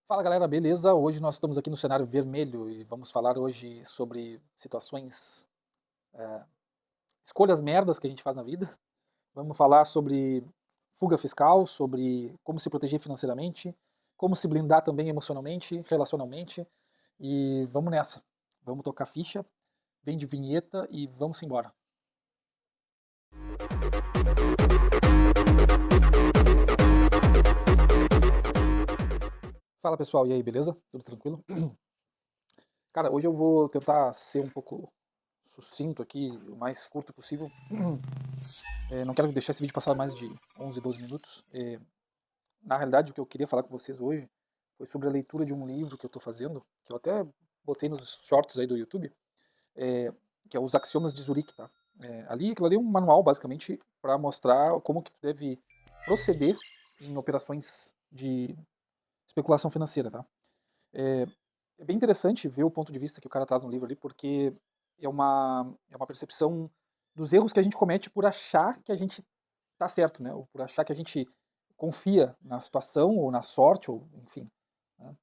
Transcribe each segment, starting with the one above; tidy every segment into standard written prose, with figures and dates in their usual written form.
Fala galera, beleza? Hoje nós estamos aqui no cenário vermelho e vamos falar hoje sobre situações, escolhas merdas que a gente faz na vida. Vamos falar sobre fuga fiscal, sobre como se proteger financeiramente, como se blindar também emocionalmente, relacionalmente. E vamos nessa. Vamos tocar ficha, vem de vinheta e vamos embora. Fala pessoal, e aí, beleza? Tudo tranquilo? Cara, hoje eu vou tentar ser um pouco sucinto aqui, o mais curto possível. Não quero deixar esse vídeo passar mais de 11, 12 minutos. Na realidade, o que eu queria falar com vocês hoje foi sobre a leitura de um livro que eu estou fazendo, que eu até botei nos shorts aí do YouTube, é, que é Os Axiomas de Zurique, tá? Aquilo ali é um manual, basicamente, para mostrar como que tu deve proceder em operações de especulação financeira, tá? É, é bem interessante ver o ponto de vista que o cara traz no livro ali, porque é uma percepção dos erros que a gente comete por achar que a gente tá certo, né? Ou por achar que a gente confia na situação ou na sorte, ou enfim. Né?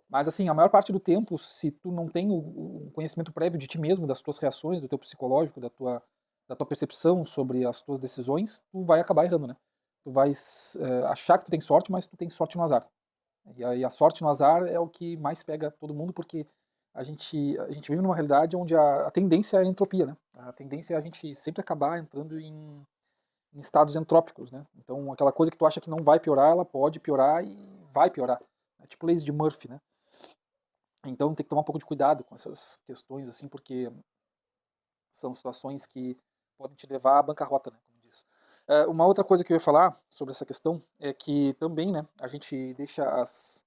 Mas assim, a maior parte do tempo, se tu não tem o conhecimento prévio de ti mesmo, das tuas reações, do teu psicológico, da tua percepção sobre as tuas decisões, tu vai acabar errando, né? Tu vai achar que tu tem sorte, mas tu tem sorte no azar. E aí a sorte no azar é o que mais pega todo mundo, porque a gente vive numa realidade onde a tendência é a entropia, né? A tendência é a gente sempre acabar entrando em estados entrópicos, né? Então aquela coisa que tu acha que não vai piorar, ela pode piorar e vai piorar. É tipo leis de Murphy, né? Então tem que tomar um pouco de cuidado com essas questões, assim, porque são situações que podem te levar à bancarrota, né? Como diz. Uma outra coisa que eu ia falar sobre essa questão é que também, né, a gente deixa as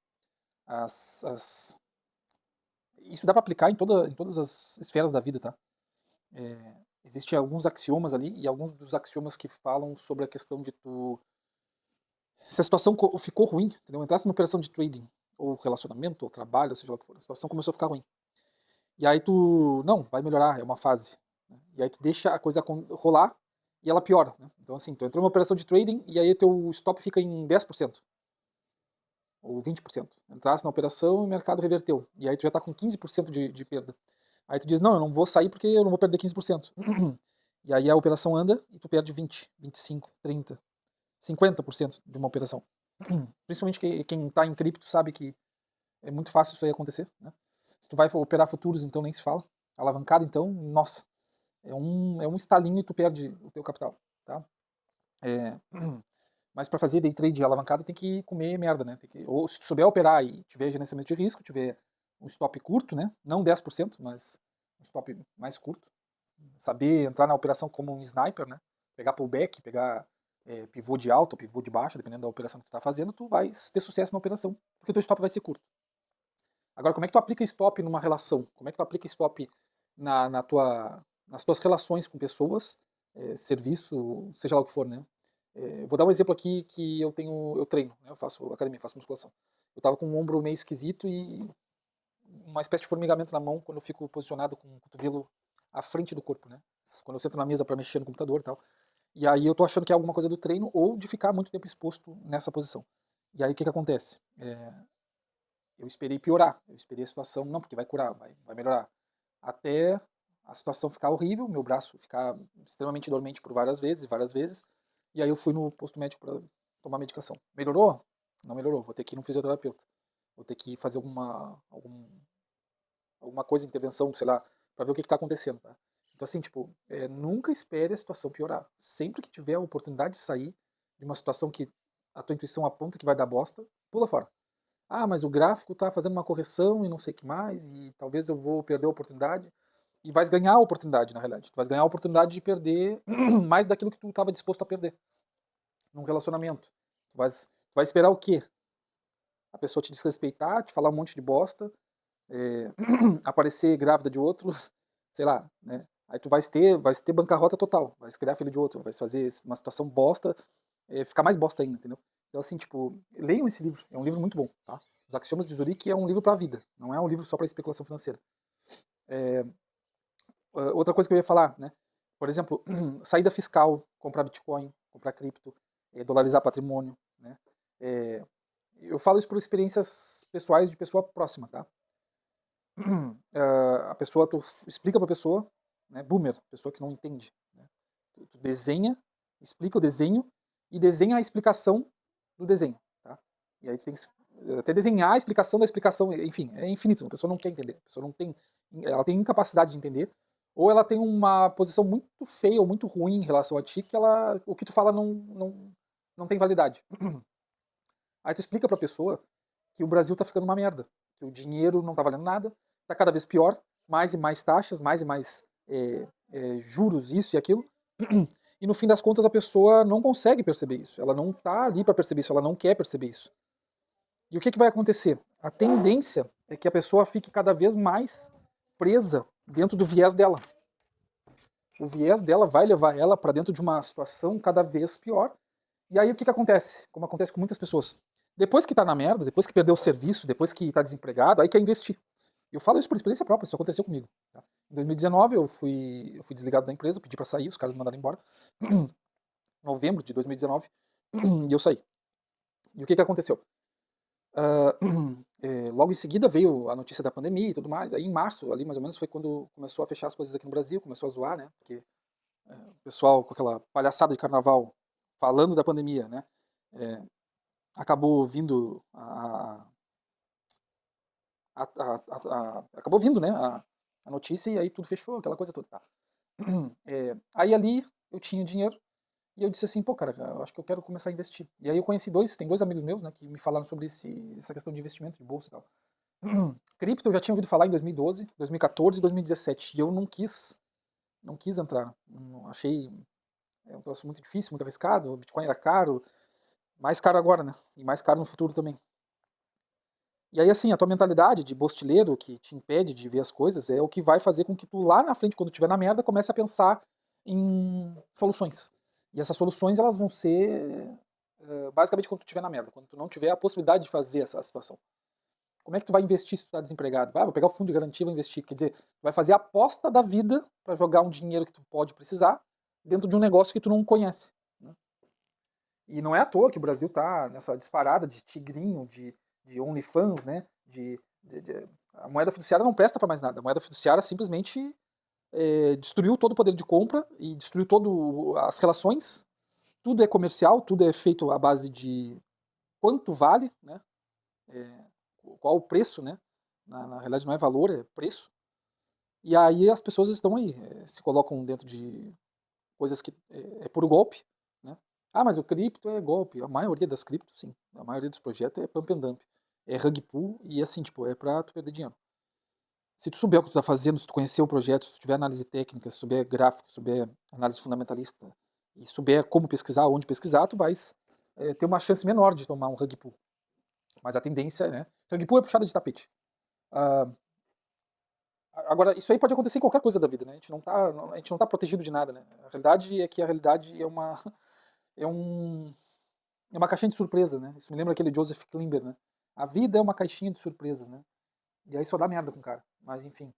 isso dá para aplicar em todas as esferas da vida, tá? Existem alguns axiomas ali e alguns dos axiomas que falam sobre a questão de tu. Se a situação ficou ruim, entendeu? Entrasse numa operação de trading, ou relacionamento, ou trabalho, ou seja lá o que for, a situação começou a ficar ruim. E aí tu, não, vai melhorar, é uma fase. Né? E aí tu deixa a coisa rolar e ela piora. Né? Então assim, tu entrou numa operação de trading e aí teu stop fica em 10% ou 20%. Entrasse na operação e o mercado reverteu. E aí tu já tá com 15% de perda. Aí tu diz, não, eu não vou sair porque eu não vou perder 15%. E aí a operação anda e tu perde 20, 25, 30, 50% de uma operação. Principalmente quem está em cripto sabe que é muito fácil isso aí acontecer. Né? Se tu vai operar futuros, então nem se fala. Alavancado, então, nossa, é um estalinho e tu perde o teu capital. Tá? É, mas para fazer day trade alavancado tem que comer merda, né? Ou se tu souber operar e tiver gerenciamento de risco, tiver um stop curto, né? Não 10%, mas um stop mais curto. Saber entrar na operação como um sniper, né? Pegar pullback, pegar pivô de alta ou pivô de baixa, dependendo da operação que tu tá fazendo, tu vai ter sucesso na operação, porque o teu stop vai ser curto. Agora, como é que tu aplica stop numa relação? Como é que tu aplica stop nas tuas relações com pessoas, serviço, seja lá o que for, né? Vou dar um exemplo aqui que eu treino, né? Eu faço academia, faço musculação. Eu tava com o ombro meio esquisito e uma espécie de formigamento na mão quando eu fico posicionado com o cotovelo à frente do corpo, né? Quando eu sento na mesa para mexer no computador e tal. E aí eu tô achando que é alguma coisa do treino ou de ficar muito tempo exposto nessa posição. E aí o que que acontece? Eu esperei piorar, eu esperei a situação, não, porque vai curar, vai melhorar. Até a situação ficar horrível, meu braço ficar extremamente dormente por várias vezes, e aí eu fui no posto médico para tomar medicação. Melhorou? Não melhorou, vou ter que ir no fisioterapeuta. Vou ter que fazer alguma coisa, intervenção, sei lá, para ver o que está acontecendo, tá? Então assim, tipo, nunca espere a situação piorar. Sempre que tiver a oportunidade de sair de uma situação que a tua intuição aponta que vai dar bosta, pula fora. Ah, mas o gráfico está fazendo uma correção e não sei o que mais, e talvez eu vou perder a oportunidade. E vais ganhar a oportunidade, na realidade. Tu vais ganhar a oportunidade de perder mais daquilo que tu estava disposto a perder num relacionamento. Tu vai esperar o quê? A pessoa te desrespeitar, te falar um monte de bosta, aparecer grávida de outro, sei lá, né? Aí tu vais ter bancarrota total, vais criar filho de outro, vais fazer uma situação bosta, ficar mais bosta ainda, entendeu? Então assim, tipo, leiam esse livro, é um livro muito bom, tá? Os Axiomas de Zurique é um livro para a vida, não é um livro só para especulação financeira. Outra coisa que eu ia falar, né? Por exemplo, saída fiscal, comprar Bitcoin, comprar cripto, dolarizar patrimônio, né? Eu falo isso por experiências pessoais de pessoa próxima, tá? A pessoa, tu explica pra pessoa, né, boomer, pessoa que não entende, né? Tu desenha, explica o desenho e desenha a explicação do desenho, tá? E aí tem que até desenhar a explicação da explicação, enfim, é infinito, a pessoa não quer entender, a pessoa não tem, ela tem incapacidade de entender, ou ela tem uma posição muito feia ou muito ruim em relação a ti, que ela, o que tu fala não tem validade. Aí tu explica pra pessoa que o Brasil tá ficando uma merda, que o dinheiro não tá valendo nada, tá cada vez pior, mais e mais taxas, mais e mais juros, isso e aquilo. E no fim das contas a pessoa não consegue perceber isso, ela não tá ali para perceber isso, ela não quer perceber isso. E o que vai acontecer? A tendência é que a pessoa fique cada vez mais presa dentro do viés dela. O viés dela vai levar ela para dentro de uma situação cada vez pior. E aí o que acontece? Como acontece com muitas pessoas. Depois que tá na merda, depois que perdeu o serviço, depois que tá desempregado, aí quer investir. Eu falo isso por experiência própria, isso aconteceu comigo. Tá? Em 2019 eu fui desligado da empresa, pedi para sair, os caras me mandaram embora. Novembro de 2019, e eu saí. E o que aconteceu? Logo em seguida veio a notícia da pandemia e tudo mais. Aí em março, ali mais ou menos, foi quando começou a fechar as coisas aqui no Brasil, começou a zoar, né? Porque o pessoal com aquela palhaçada de carnaval falando da pandemia, né? Acabou vindo acabou vindo, né? A notícia e aí tudo fechou, aquela coisa toda. Tá? Aí ali eu tinha dinheiro e eu disse assim, pô, cara, eu acho que eu quero começar a investir. E aí eu conheci tem dois amigos meus, né, que me falaram sobre essa questão de investimento, de bolsa e tal. Cripto eu já tinha ouvido falar em 2012, 2014 e 2017, e eu não quis entrar. Achei um troço muito difícil, muito arriscado, o Bitcoin era caro, mais caro agora, né, e mais caro no futuro também. E aí, assim, a tua mentalidade de bostileiro que te impede de ver as coisas é o que vai fazer com que tu lá na frente, quando estiver na merda, comece a pensar em soluções. E essas soluções, elas vão ser basicamente quando tu estiver na merda, quando tu não tiver a possibilidade de fazer essa situação. Como é que tu vai investir se tu tá desempregado? Vou pegar o fundo de garantia e vou investir. Quer dizer, tu vai fazer a aposta da vida para jogar um dinheiro que tu pode precisar dentro de um negócio que tu não conhece. Né? E não é à toa que o Brasil tá nessa disparada de tigrinho, de OnlyFans, né? A moeda fiduciária não presta para mais nada. A moeda fiduciária simplesmente destruiu todo o poder de compra e destruiu todas as relações. Tudo é comercial, tudo é feito à base de quanto vale, né? Qual o preço, né? Na realidade não é valor, é preço. E aí as pessoas estão aí, se colocam dentro de coisas que é puro golpe, né? Ah, mas o cripto é golpe. A maioria das criptos, sim. A maioria dos projetos é pump and dump. É rug pull e assim, tipo, é pra tu perder dinheiro. Se tu souber o que tu tá fazendo, se tu conhecer o projeto, se tu tiver análise técnica, se souber gráfico, se souber análise fundamentalista e souber como pesquisar, onde pesquisar, tu vais ter uma chance menor de tomar um rug pull. Mas a tendência, né? Rug pull é puxada de tapete. Ah, agora, isso aí pode acontecer em qualquer coisa da vida, né? A gente não tá protegido de nada, né? A realidade é que a realidade é um, é uma caixinha de surpresa, né? Isso me lembra aquele Joseph Klimber, né? A vida é uma caixinha de surpresas, né? E aí só dá merda com o cara. Mas enfim,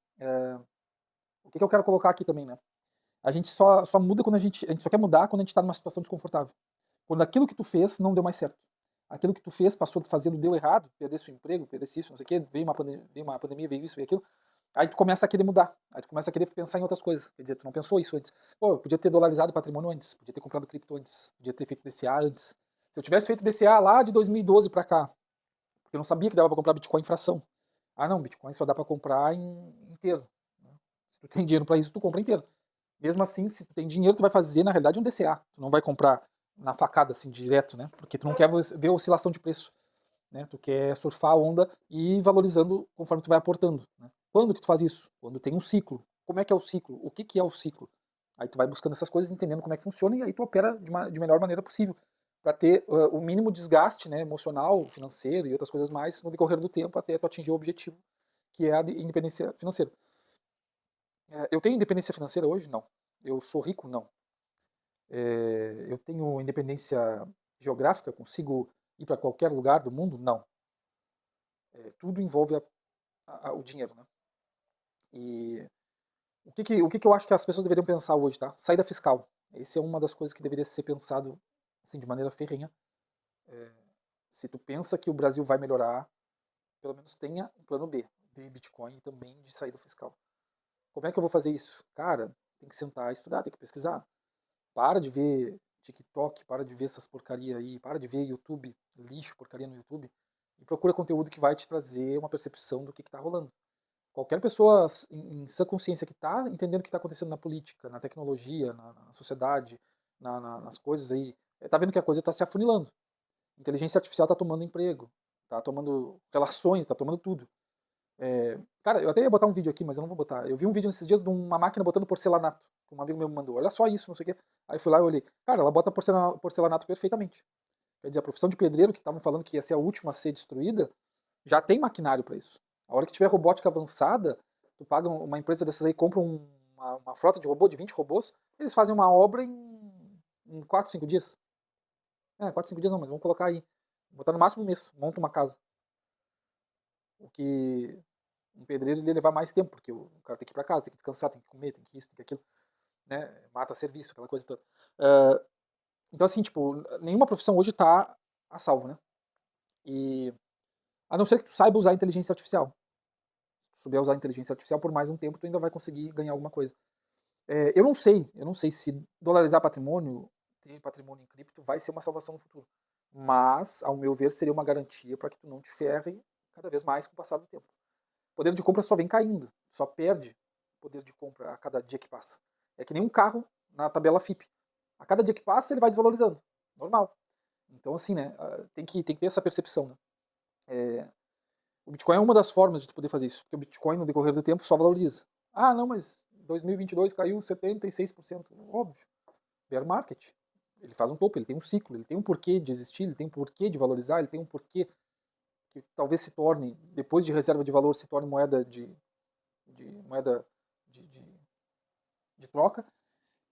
o que eu quero colocar aqui também, né? A gente só muda quando a gente só quer mudar quando a gente tá numa situação desconfortável. Quando aquilo que tu fez não deu mais certo. Aquilo que tu fez, passou fazendo, deu errado, perdesse o emprego, perdesse isso, não sei o quê, veio uma pandemia, veio isso, veio aquilo. Aí tu começa a querer mudar. Aí tu começa a querer pensar em outras coisas. Quer dizer, tu não pensou isso antes. Pô, eu podia ter dolarizado o patrimônio antes, podia ter comprado cripto antes, podia ter feito DCA antes. Se eu tivesse feito DCA lá de 2012 pra cá, porque eu não sabia que dava pra comprar Bitcoin em fração. Ah, não, Bitcoin só dá pra comprar inteiro. Se tu tem dinheiro pra isso, tu compra inteiro. Mesmo assim, se tu tem dinheiro, tu vai fazer, na realidade, um DCA. Tu não vai comprar na facada, assim, direto, né? Porque tu não quer ver a oscilação de preço. Né? Tu quer surfar a onda e ir valorizando conforme tu vai aportando. Né? Quando que tu faz isso? Quando tem um ciclo. Como é que é o ciclo? O que é o ciclo? Aí tu vai buscando essas coisas, entendendo como é que funciona e aí tu opera de melhor maneira possível para ter o mínimo desgaste, né, emocional, financeiro e outras coisas mais no decorrer do tempo até tu atingir o objetivo que é a independência financeira. Eu tenho independência financeira hoje? Não. Eu sou rico? Não. Eu tenho independência geográfica? Consigo ir para qualquer lugar do mundo? Não. Tudo envolve o dinheiro, né? E o que eu acho que as pessoas deveriam pensar hoje, tá? Saída fiscal. Essa é uma das coisas que deveria ser pensado assim, de maneira ferrenha. Se tu pensa que o Brasil vai melhorar, pelo menos tenha um plano B de Bitcoin e também de saída fiscal. Como é que eu vou fazer isso? Cara, tem que sentar e estudar, tem que pesquisar. Para de ver TikTok, para de ver essas porcaria aí, para de ver YouTube, lixo, porcaria no YouTube, e procura conteúdo que vai te trazer uma percepção do que está rolando. Qualquer pessoa em sã consciência que está entendendo o que está acontecendo na política, na tecnologia, na sociedade, nas coisas aí, está vendo que a coisa está se afunilando. Inteligência artificial está tomando emprego, está tomando relações, está tomando tudo. Cara, eu até ia botar um vídeo aqui, mas eu não vou botar. Eu vi um vídeo nesses dias de uma máquina botando porcelanato, que um amigo meu me mandou. Olha só isso, não sei o quê. Aí eu fui lá e olhei. Cara, ela bota porcelanato perfeitamente. Quer dizer, a profissão de pedreiro, que estavam falando que ia ser a última a ser destruída, já tem maquinário para isso. A hora que tiver robótica avançada, tu paga uma empresa dessas aí, compra uma frota de robô, de 20 robôs, eles fazem uma obra em 4, 5 dias. 4, 5 dias não, mas vamos colocar aí. Botar no máximo um mês, monta uma casa. O que um pedreiro ele ia levar mais tempo, porque o cara tem que ir para casa, tem que descansar, tem que comer, tem que isso, tem que aquilo, né? Mata serviço, aquela coisa toda. Então, assim, tipo, nenhuma profissão hoje está a salvo, né? E a não ser que tu saiba usar a inteligência artificial. Se tu souber usar a inteligência artificial por mais um tempo, tu ainda vai conseguir ganhar alguma coisa. Eu não sei se dolarizar patrimônio, ter patrimônio em cripto, vai ser uma salvação no futuro. Mas, ao meu ver, seria uma garantia para que tu não te ferre cada vez mais com o passar do tempo. O poder de compra só vem caindo, só perde poder de compra a cada dia que passa. É que nem um carro na tabela FIP. A cada dia que passa, ele vai desvalorizando. Normal. Então, assim, né, tem que ter essa percepção, né? O Bitcoin é uma das formas de tu poder fazer isso, porque o Bitcoin, no decorrer do tempo, só valoriza. Ah, não, mas 2022 caiu 76%. Óbvio. Bear market. Ele faz um topo, ele tem um ciclo, ele tem um porquê de existir, ele tem um porquê de valorizar, ele tem um porquê que talvez se torne, depois de reserva de valor, se torne moeda moeda de troca.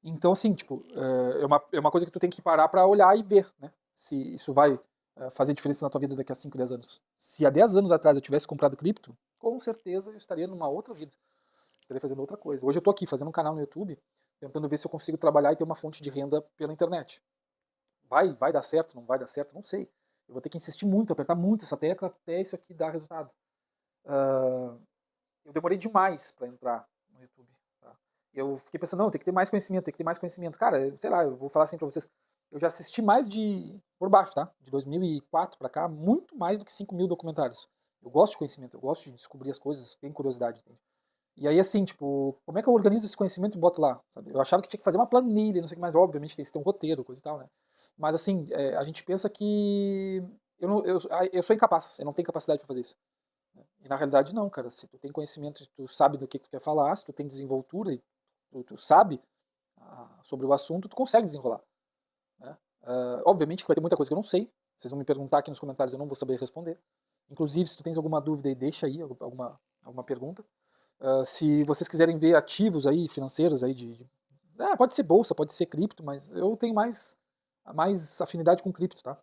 Então, assim, tipo, é uma coisa que tu tem que parar para olhar e ver, né? Se isso vai fazer diferença na tua vida daqui a 5, 10 anos. Se há 10 anos atrás eu tivesse comprado cripto, com certeza eu estaria numa outra vida. Estaria fazendo outra coisa. Hoje eu tô aqui fazendo um canal no YouTube, tentando ver se eu consigo trabalhar e ter uma fonte de renda pela internet. Vai dar certo, não vai dar certo, não sei. Eu vou ter que insistir muito, apertar muito essa tecla até isso aqui dar resultado. Eu demorei demais para entrar no YouTube. Tá? Eu fiquei pensando, não, tem que ter mais conhecimento, tem que ter mais conhecimento. Cara, sei lá, eu vou falar assim para vocês. Eu já assisti mais por baixo, tá? De 2004 para cá, muito mais do que 5 mil documentários. Eu gosto de conhecimento, eu gosto de descobrir as coisas, tenho curiosidade. Entende? E aí, assim, tipo, como é que eu organizo esse conhecimento e boto lá? Sabe? Eu achava que tinha que fazer uma planilha, não sei o que mais, obviamente tem que ter um roteiro, coisa e tal, né? Mas, assim, a gente pensa que eu sou incapaz, eu não tenho capacidade para fazer isso. E na realidade não, cara. Se tu tem conhecimento, tu sabe do que tu quer falar, se tu tem desenvoltura e tu sabe sobre o assunto, tu consegue desenrolar. Né? Obviamente que vai ter muita coisa que eu não sei. Vocês vão me perguntar aqui nos comentários, eu não vou saber responder. Inclusive, se tu tens alguma dúvida aí, deixa aí alguma pergunta. Se vocês quiserem ver ativos aí, financeiros aí pode ser bolsa, pode ser cripto, mas eu tenho mais afinidade com cripto, tá?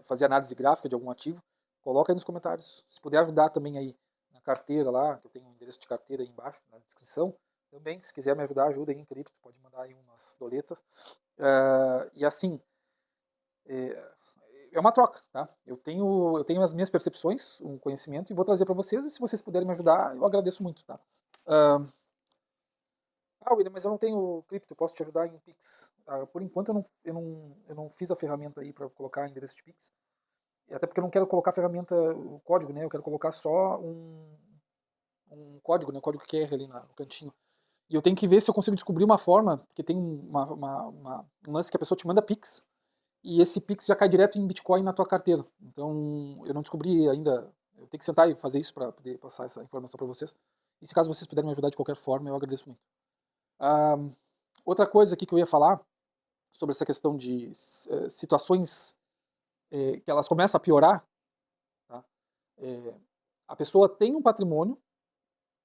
Fazer análise gráfica de algum ativo, coloca aí nos comentários. Se puder ajudar também aí na carteira lá, que eu tenho um endereço de carteira aí embaixo, na descrição, também, se quiser me ajudar, ajuda aí em cripto, pode mandar aí umas doletas. E assim, é uma troca, tá? Eu tenho as minhas percepções, um conhecimento, e vou trazer para vocês, e se vocês puderem me ajudar, eu agradeço muito, tá? William, mas eu não tenho cripto, eu posso te ajudar em Pix. Por enquanto eu não fiz a ferramenta aí para colocar endereço de Pix. Até porque eu não quero colocar a ferramenta, o código, né? Eu quero colocar só um código, né? O código QR ali no cantinho. E eu tenho que ver se eu consigo descobrir uma forma, porque tem um lance que a pessoa te manda Pix, e esse Pix já cai direto em Bitcoin na tua carteira. Então, eu não descobri ainda. Eu tenho que sentar e fazer isso para poder passar essa informação para vocês. E se caso vocês puderem me ajudar de qualquer forma, eu agradeço muito. Outra coisa aqui que eu ia falar sobre essa questão de situações que elas começam a piorar, tá? A pessoa tem um patrimônio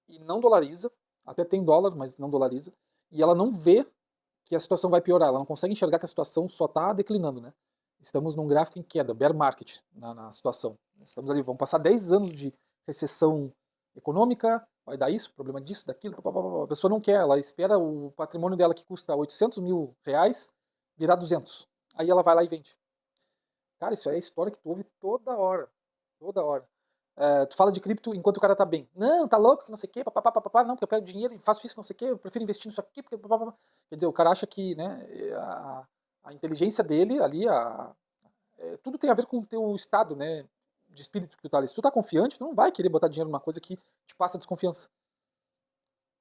e não dolariza, até tem dólar, mas não dolariza, e ela não vê que a situação vai piorar, ela não consegue enxergar que a situação só está declinando, né? Estamos num gráfico em queda, bear market na situação. Estamos ali, vamos passar 10 anos de recessão econômica, vai dar isso, problema disso, daquilo, a pessoa não quer, ela espera o patrimônio dela que custa 800 mil reais virar 200. Aí ela vai lá e vende. Cara, isso é a história que tu ouve toda hora, toda hora. Tu fala de cripto enquanto o cara tá bem. Não, tá louco, que não sei o quê, papapá, papapá, não, porque eu pego dinheiro e faço isso, não sei o quê, eu prefiro investir nisso aqui, porque papapá. Quer dizer, o cara acha que, né, a inteligência dele ali, tudo tem a ver com o teu estado, né, de espírito que tu tá ali. Se tu tá confiante, tu não vai querer botar dinheiro numa coisa que te passa desconfiança.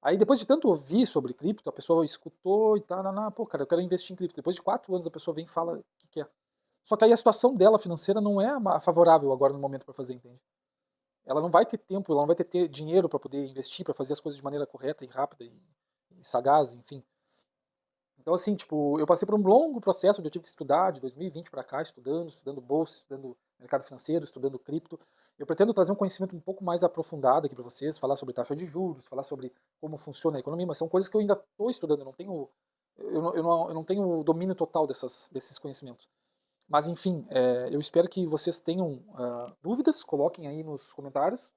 Aí depois de tanto ouvir sobre cripto, a pessoa escutou e tá, pô, cara, eu quero investir em cripto. Depois de 4 anos a pessoa vem e fala o que quer. Só que aí a situação dela financeira não é favorável agora no momento para fazer, entende? Ela não vai ter tempo, ela não vai ter dinheiro para poder investir, para fazer as coisas de maneira correta e rápida e sagaz, enfim. Então, assim, tipo, eu passei por um longo processo onde eu tive que estudar, de 2020 para cá, estudando bolsa, estudando mercado financeiro, estudando cripto. Eu pretendo trazer um conhecimento um pouco mais aprofundado aqui para vocês, falar sobre taxa de juros, falar sobre como funciona a economia, mas são coisas que eu ainda estou estudando, eu não tenho domínio total desses conhecimentos. Mas, enfim, eu espero que vocês tenham dúvidas, coloquem aí nos comentários.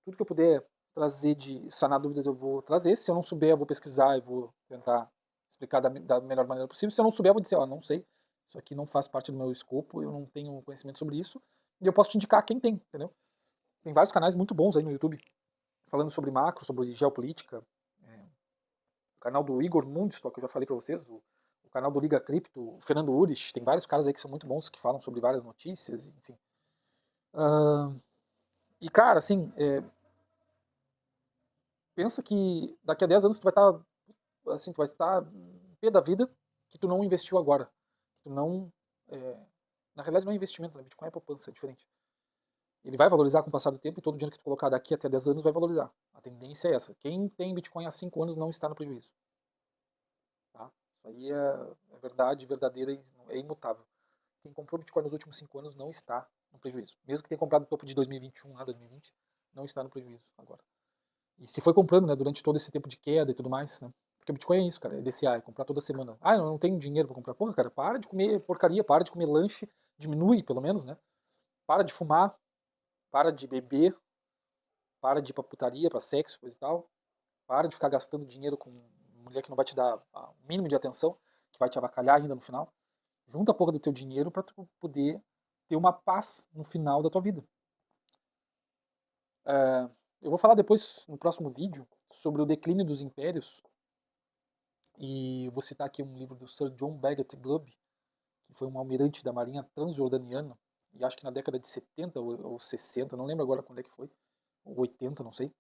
Tudo que eu puder trazer de sanar dúvidas eu vou trazer. Se eu não souber, eu vou pesquisar e vou tentar explicar da melhor maneira possível. Se eu não souber, eu vou dizer, ó, não sei, isso aqui não faz parte do meu escopo, eu não tenho conhecimento sobre isso. E eu posso te indicar quem tem, entendeu? Tem vários canais muito bons aí no YouTube, falando sobre macro, sobre geopolítica. O canal do Igor Mundsto, que eu já falei pra vocês, o canal do Liga Cripto, o Fernando Urich, tem vários caras aí que são muito bons, que falam sobre várias notícias, enfim. E, cara, assim, pensa que daqui a 10 anos tu vai estar assim, tu vai estar pé da vida que tu não investiu agora. Tu não. Na realidade, não é investimento, né? Bitcoin é poupança, é diferente. Ele vai valorizar com o passar do tempo e todo dinheiro que tu colocar daqui até 10 anos vai valorizar. A tendência é essa. Quem tem Bitcoin há 5 anos não está no prejuízo. Tá? Isso aí é verdade, verdadeira e é imutável. Quem comprou Bitcoin nos últimos 5 anos não está no prejuízo. Mesmo que tenha comprado no topo de 2021, lá 2020, não está no prejuízo agora. E se foi comprando, né, durante todo esse tempo de queda e tudo mais, né? Porque o Bitcoin é isso, cara, é DCA, é comprar toda semana. Ah, eu não tenho dinheiro pra comprar. Porra, cara, para de comer porcaria, para de comer lanche, diminui pelo menos, né? Para de fumar, para de beber, para de ir pra putaria, pra sexo, coisa e tal. Para de ficar gastando dinheiro com mulher que não vai te dar o mínimo de atenção, que vai te avacalhar ainda no final. Junta a porra do teu dinheiro pra tu poder ter uma paz no final da tua vida. Eu vou falar depois, no próximo vídeo, sobre o declínio dos impérios. E vou citar aqui um livro do Sir John Bagot Glubb, que foi um almirante da marinha transjordaniana, e acho que na década de 70 ou 60, não lembro agora quando é que foi, ou 80, não sei.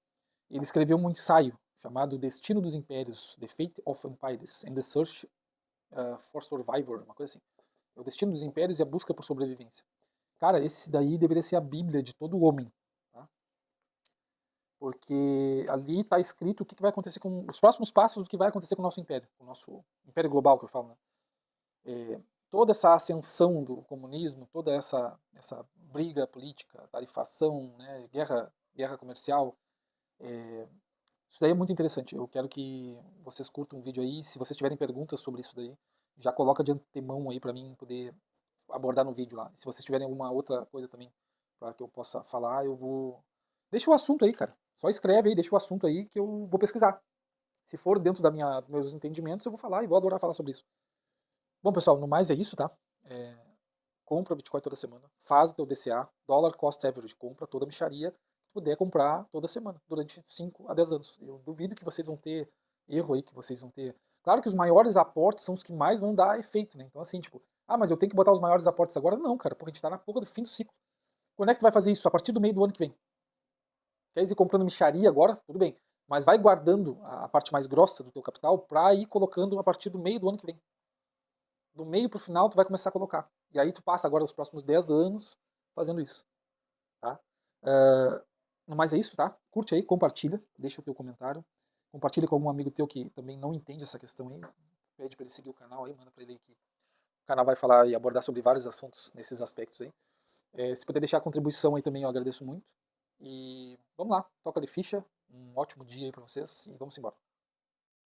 Ele escreveu um ensaio chamado Destino dos Impérios, The Fate of Empires and the Search for Survivor, uma coisa assim. O Destino dos Impérios e a Busca por Sobrevivência. Cara, esse daí deveria ser a bíblia de todo homem, tá? Porque ali está escrito o que vai acontecer com os próximos passos do que vai acontecer com o nosso império, com o nosso império global que eu falo, né? Toda essa ascensão do comunismo, toda essa briga política, tarifação, né, guerra comercial, isso daí é muito interessante. Eu quero que vocês curtam o vídeo aí. Se vocês tiverem perguntas sobre isso daí, já coloca de antemão aí para mim poder abordar no vídeo lá. Se vocês tiverem alguma outra coisa também para que eu possa falar, eu vou. Deixa o assunto aí, cara. Só escreve aí, deixa o assunto aí que eu vou pesquisar. Se for dentro dos meus entendimentos, eu vou falar e vou adorar falar sobre isso. Bom, pessoal, no mais é isso, tá? Compra Bitcoin toda semana, faz o teu DCA, Dollar Cost Average, compra toda a mixaria que puder comprar toda semana, durante 5 a 10 anos. Eu duvido que vocês vão ter erro aí, que vocês vão ter... Claro que os maiores aportes são os que mais vão dar efeito, né? Então assim, tipo, mas eu tenho que botar os maiores aportes agora? Não, cara, porque a gente tá na porra do fim do ciclo. Quando é que tu vai fazer isso? A partir do meio do ano que vem. Quer ir comprando mixaria agora? Tudo bem. Mas vai guardando a parte mais grossa do teu capital para ir colocando a partir do meio do ano que vem. Do meio pro final tu vai começar a colocar. E aí tu passa agora os próximos 10 anos fazendo isso. Tá? No mais é isso, tá? Curte aí, compartilha, deixa o teu comentário. Compartilha com algum amigo teu que também não entende essa questão aí. Pede para ele seguir o canal aí, manda para ele aí que o canal vai falar e abordar sobre vários assuntos nesses aspectos aí. Se puder deixar a contribuição aí também, eu agradeço muito. E vamos lá, toca de ficha. Um ótimo dia aí para vocês e vamos embora.